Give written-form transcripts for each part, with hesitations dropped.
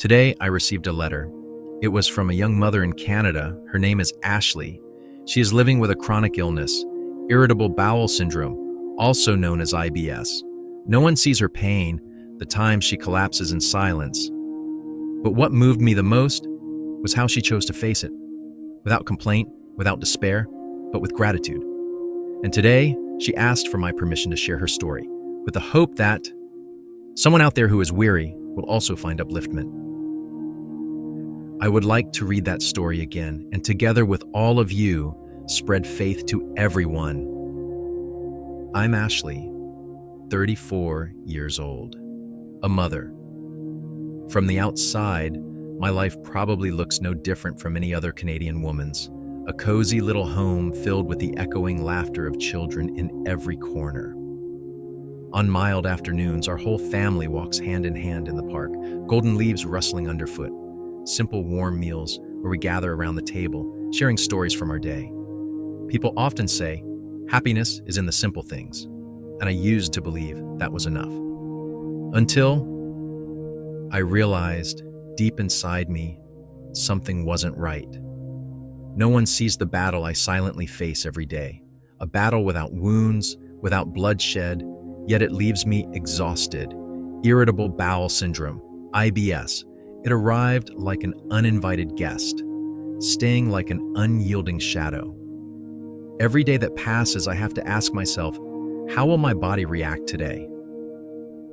Today, I received a letter. It was from a young mother in Canada. Her name is Ashley. She is living with a chronic illness, irritable bowel syndrome, also known as IBS. No one sees her pain, the times she collapses in silence. But what moved me the most was how she chose to face it, without complaint, without despair, but with gratitude. And today, she asked for my permission to share her story, with the hope that someone out there who is weary will also find upliftment. I would like to read that story again, and together with all of you, spread faith to everyone. I'm Ashley, 34 years old, a mother. From the outside, my life probably looks no different from any other Canadian woman's. A cozy little home filled with the echoing laughter of children in every corner. On mild afternoons, our whole family walks hand in hand in the park, golden leaves rustling underfoot, simple warm meals where we gather around the table, sharing stories from our day. People often say, happiness is in the simple things, and I used to believe that was enough. Until I realized deep inside me, something wasn't right. No one sees the battle I silently face every day, a battle without wounds, without bloodshed, yet it leaves me exhausted. Irritable bowel syndrome, IBS. It arrived like an uninvited guest, staying like an unyielding shadow. Every day that passes, I have to ask myself, how will my body react today?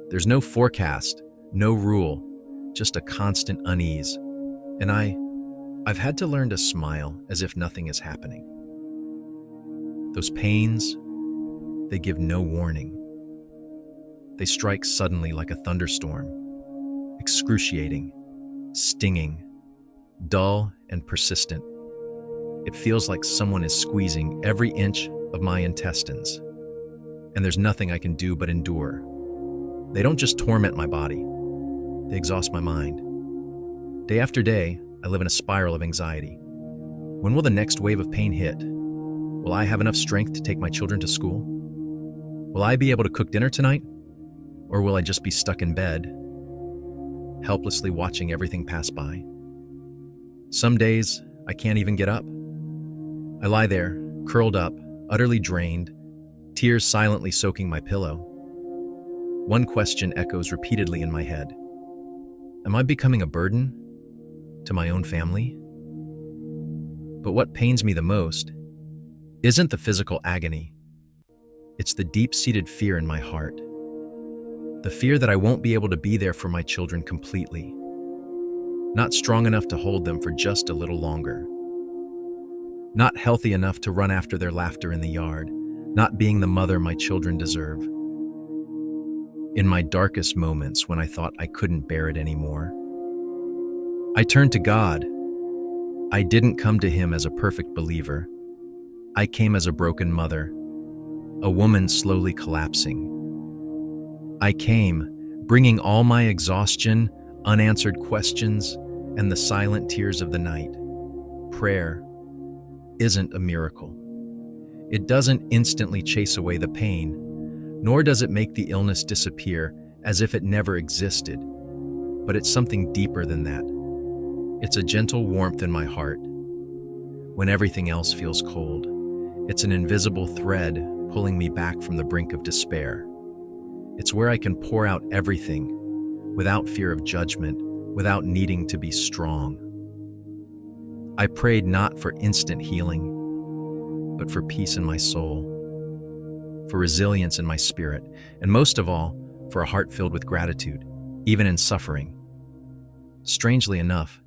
There's no forecast, no rule, just a constant unease. And I've had to learn to smile as if nothing is happening. Those pains, they give no warning. They strike suddenly like a thunderstorm, excruciating, stinging, dull and persistent. It feels like someone is squeezing every inch of my intestines, and there's nothing I can do but endure. They don't just torment my body, they exhaust my mind. Day after day, I live in a spiral of anxiety. When will the next wave of pain hit? Will I have enough strength to take my children to school? Will I be able to cook dinner tonight? Or will I just be stuck in bed, helplessly watching everything pass by? Some days, I can't even get up. I lie there, curled up, utterly drained, tears silently soaking my pillow. One question echoes repeatedly in my head. Am I becoming a burden to my own family? But what pains me the most isn't the physical agony. It's the deep-seated fear in my heart. The fear that I won't be able to be there for my children completely. Not strong enough to hold them for just a little longer. Not healthy enough to run after their laughter in the yard. Not being the mother my children deserve. In my darkest moments when I thought I couldn't bear it anymore, I turned to God. I didn't come to Him as a perfect believer. I came as a broken mother, a woman slowly collapsing. I came, bringing all my exhaustion, unanswered questions, and the silent tears of the night. Prayer isn't a miracle. It doesn't instantly chase away the pain, nor does it make the illness disappear as if it never existed. But it's something deeper than that. It's a gentle warmth in my heart when everything else feels cold. It's an invisible thread pulling me back from the brink of despair. It's where I can pour out everything without fear of judgment, without needing to be strong. I prayed not for instant healing, but for peace in my soul, for resilience in my spirit, and most of all, for a heart filled with gratitude, even in suffering. Strangely enough,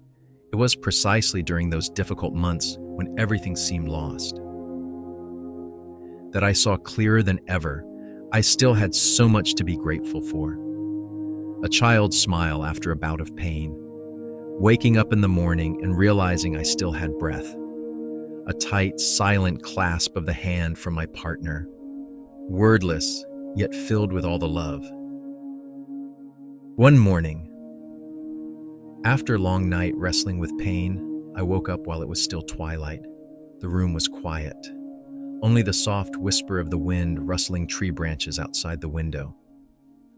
it was precisely during those difficult months when everything seemed lost that I saw clearer than ever I still had so much to be grateful for. A child's smile after a bout of pain, waking up in the morning and realizing I still had breath, a tight, silent clasp of the hand from my partner, wordless, yet filled with all the love. One morning, after a long night wrestling with pain, I woke up while it was still twilight. The room was quiet. Only the soft whisper of the wind rustling tree branches outside the window.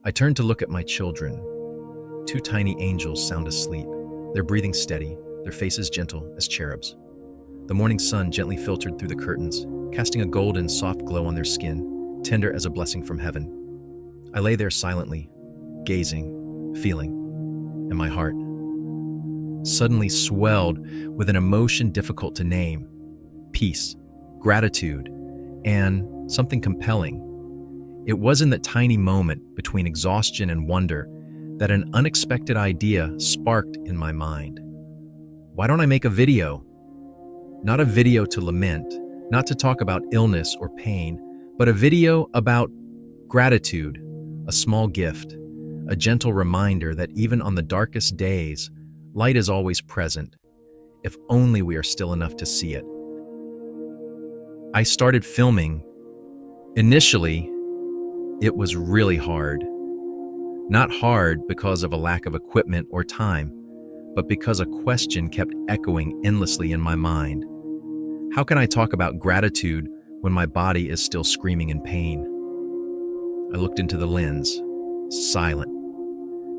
I turned to look at my children. Two tiny angels sound asleep, their breathing steady, their faces gentle as cherubs. The morning sun gently filtered through the curtains, casting a golden, soft glow on their skin, tender as a blessing from heaven. I lay there silently, gazing, feeling, and my heart suddenly swelled with an emotion difficult to name: peace, gratitude, and something compelling. It was in that tiny moment between exhaustion and wonder that an unexpected idea sparked in my mind. Why don't I make a video? Not a video to lament, not to talk about illness or pain, but a video about gratitude, a small gift, a gentle reminder that even on the darkest days, light is always present, if only we are still enough to see it. I started filming. Initially, it was really hard. Not hard because of a lack of equipment or time, but because a question kept echoing endlessly in my mind. How can I talk about gratitude when my body is still screaming in pain? I looked into the lens, silent,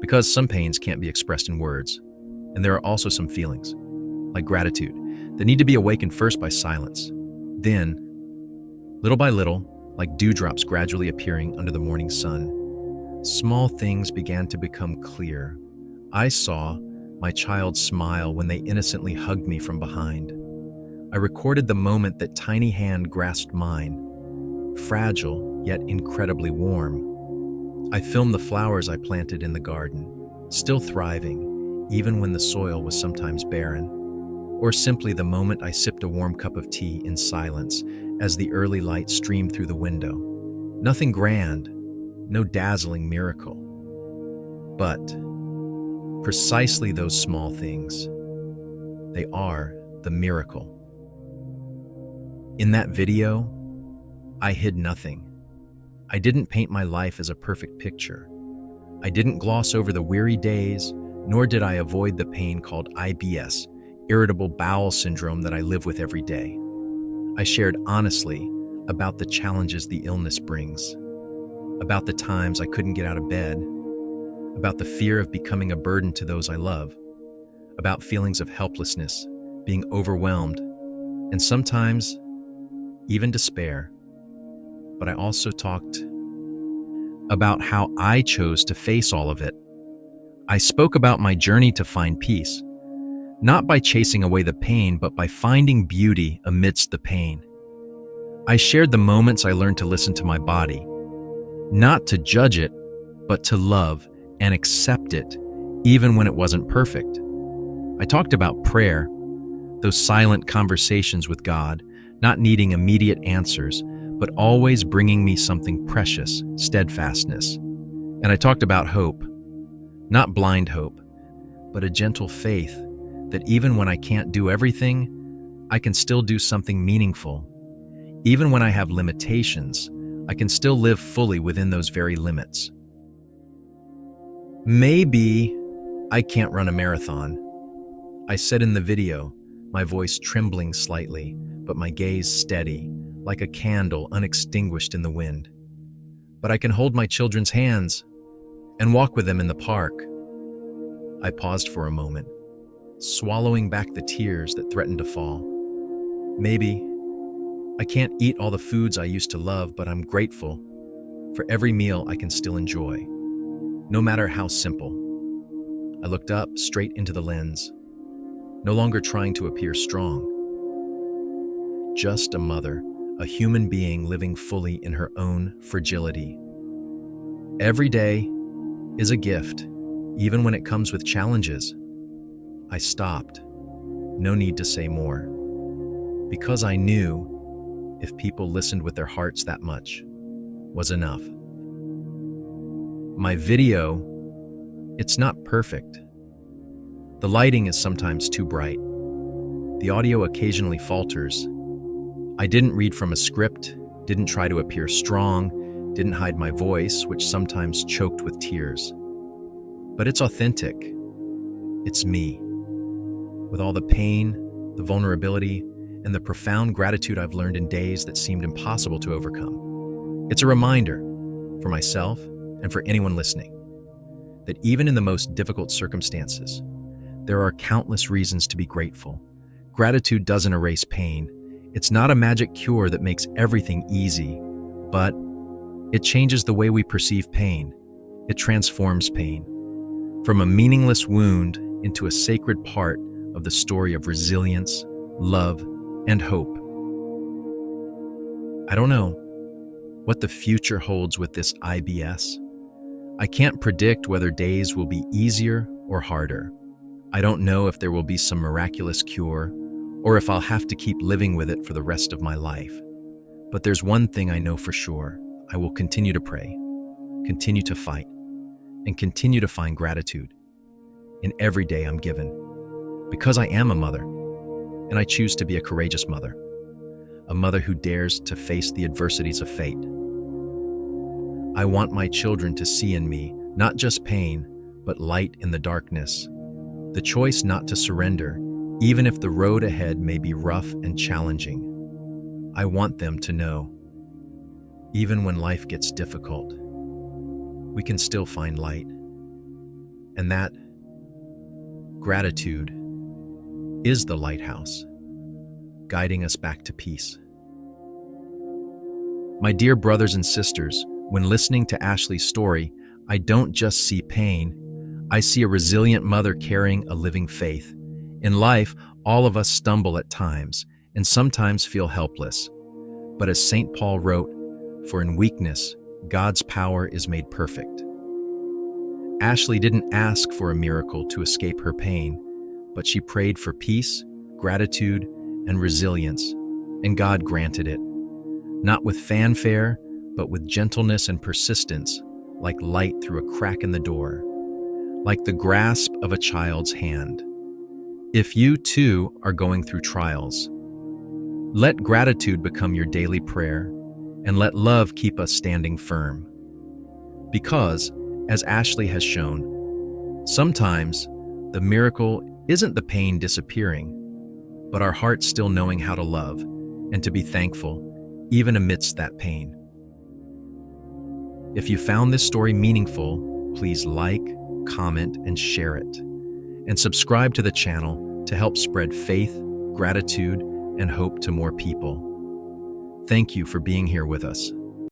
because some pains can't be expressed in words, and there are also some feelings, like gratitude, that need to be awakened first by silence. Then, little by little, like dewdrops gradually appearing under the morning sun, small things began to become clear. I saw my child smile when they innocently hugged me from behind. I recorded the moment that tiny hand grasped mine, fragile yet incredibly warm. I filmed the flowers I planted in the garden, still thriving, even when the soil was sometimes barren. Or simply the moment I sipped a warm cup of tea in silence as the early light streamed through the window. Nothing grand, no dazzling miracle. But precisely those small things, they are the miracle. In that video, I hid nothing. I didn't paint my life as a perfect picture. I didn't gloss over the weary days, nor did I avoid the pain called IBS, irritable bowel syndrome, that I live with every day. I shared honestly about the challenges the illness brings, about the times I couldn't get out of bed, about the fear of becoming a burden to those I love, about feelings of helplessness, being overwhelmed, and sometimes even despair. But I also talked about how I chose to face all of it. I spoke about my journey to find peace, not by chasing away the pain, but by finding beauty amidst the pain. I shared the moments I learned to listen to my body, not to judge it, but to love and accept it, even when it wasn't perfect. I talked about prayer, those silent conversations with God, not needing immediate answers, but always bringing me something precious, steadfastness. And I talked about hope, not blind hope, but a gentle faith that even when I can't do everything, I can still do something meaningful. Even when I have limitations, I can still live fully within those very limits. Maybe I can't run a marathon, I said in the video, my voice trembling slightly, but my gaze steady, like a candle unextinguished in the wind. But I can hold my children's hands and walk with them in the park. I paused for a moment, swallowing back the tears that threatened to fall. Maybe I can't eat all the foods I used to love, but I'm grateful for every meal I can still enjoy, no matter how simple. I looked up, straight into the lens, no longer trying to appear strong. Just a mother, a human being living fully in her own fragility. Every day is a gift, even when it comes with challenges. I stopped. No need to say more. Because I knew if people listened with their hearts, that much was enough. My video, it's not perfect. The lighting is sometimes too bright. The audio occasionally falters. I didn't read from a script, didn't try to appear strong, didn't hide my voice, which sometimes choked with tears. But it's authentic. It's me. With all the pain, the vulnerability, and the profound gratitude I've learned in days that seemed impossible to overcome. It's a reminder, for myself and for anyone listening, that even in the most difficult circumstances, There are countless reasons to be grateful. Gratitude doesn't erase pain. It's not a magic cure that makes everything easy, but it changes the way we perceive pain. It transforms pain from a meaningless wound into a sacred part of the story of resilience, love, and hope. I don't know what the future holds with this IBS. I can't predict whether days will be easier or harder. I don't know if there will be some miraculous cure or if I'll have to keep living with it for the rest of my life. But there's one thing I know for sure. I will continue to pray, continue to fight, and continue to find gratitude in every day I'm given. Because I am a mother, and I choose to be a courageous mother, a mother who dares to face the adversities of fate. I want my children to see in me not just pain, but light in the darkness, the choice not to surrender, even if the road ahead may be rough and challenging. I want them to know, even when life gets difficult, we can still find light. And that gratitude is the lighthouse, guiding us back to peace. My dear brothers and sisters, when listening to Ashley's story, I don't just see pain, I see a resilient mother carrying a living faith. In life, all of us stumble at times and sometimes feel helpless. But as St. Paul wrote, "For in weakness, God's power is made perfect." Ashley didn't ask for a miracle to escape her pain, but she prayed for peace, gratitude, and resilience, and God granted it. Not with fanfare, but with gentleness and persistence, like light through a crack in the door, like the grasp of a child's hand. If you too are going through trials, let gratitude become your daily prayer, and let love keep us standing firm. Because, as Ashley has shown, sometimes the miracle isn't the pain disappearing, but our hearts still knowing how to love and to be thankful, even amidst that pain. If you found this story meaningful, please like, comment, and share it. And subscribe to the channel to help spread faith, gratitude, and hope to more people. Thank you for being here with us.